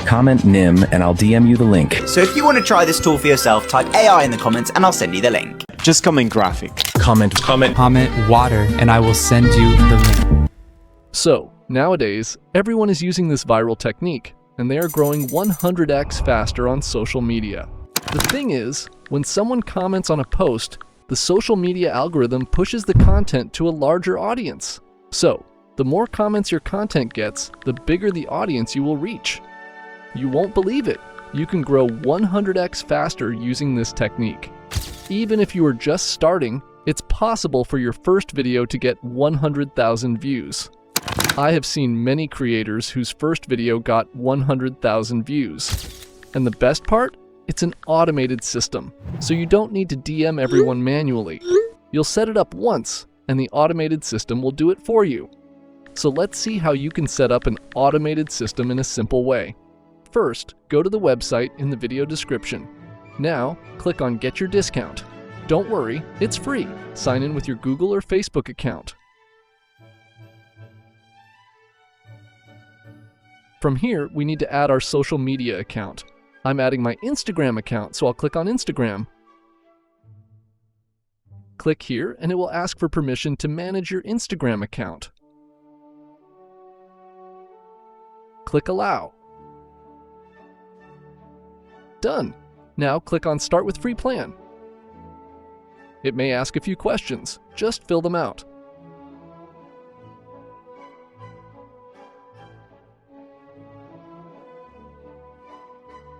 Comment NIM and I'll DM you the link. So if you want to try this tool for yourself, type AI in the comments and I'll send you the link. Just comment graphic. Comment water, and I will send you the link. So, nowadays, everyone is using this viral technique, and they are growing 100x faster on social media. The thing is, when someone comments on a post, the social media algorithm pushes the content to a larger audience. So, the more comments your content gets, the bigger the audience you will reach. You won't believe it. You can grow 100x faster using this technique. Even if you are just starting, it's possible for your first video to get 100,000 views. I have seen many creators whose first video got 100,000 views. And the best part? It's an automated system, so you don't need to DM everyone manually. You'll set it up once, and the automated system will do it for you. So let's see how you can set up an automated system in a simple way. First, go to the website in the video description. Now, click on Get Your Discount. Don't worry, it's free. Sign in with your Google or Facebook account. From here, we need to add our social media account. I'm adding my Instagram account, so I'll click on Instagram. Click here, and it will ask for permission to manage your Instagram account. Click Allow. Done. Now click on Start with Free Plan. It may ask a few questions. Just fill them out.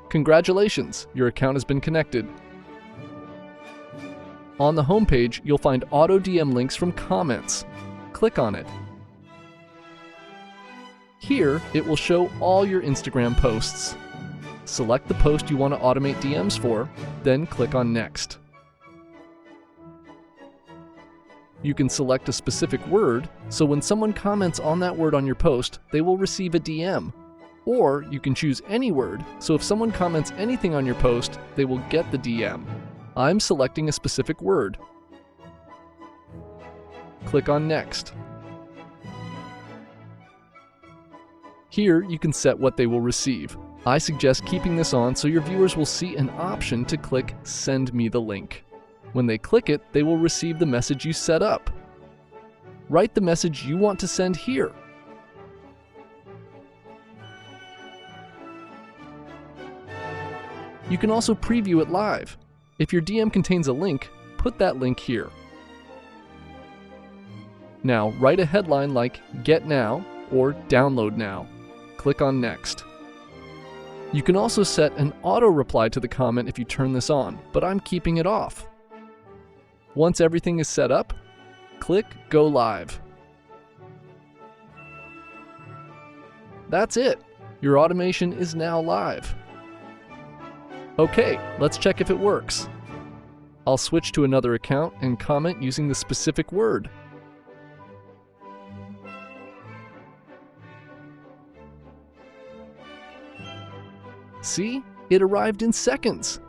Congratulations, your account has been connected. On the home page, you'll find auto DM links from comments. Click on it. Here, it will show all your Instagram posts. Select the post you want to automate DMs for, then click on Next. You can select a specific word, so when someone comments on that word on your post, they will receive a DM. Or you can choose any word, so if someone comments anything on your post, they will get the DM. I'm selecting a specific word. Click on Next. Here you can set what they will receive. I suggest keeping this on so your viewers will see an option to click Send Me the Link. When they click it, they will receive the message you set up. Write the message you want to send here. You can also preview it live. If your DM contains a link, put that link here. Now, write a headline like Get Now or Download Now. Click on Next. You can also set an auto reply to the comment if you turn this on, but I'm keeping it off. Once everything is set up, click Go Live. That's it. Your automation is now live. Okay, let's check if it works. I'll switch to another account and comment using the specific word. See? It arrived in seconds.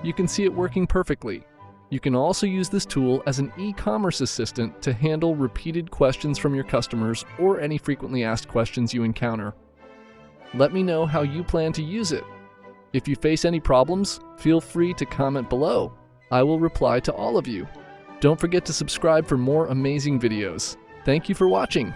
You can see it working perfectly. You can also use this tool as an e-commerce assistant to handle repeated questions from your customers or any frequently asked questions you encounter. Let me know how you plan to use it. If you face any problems, feel free to comment below. I will reply to all of you. Don't forget to subscribe for more amazing videos. Thank you for watching.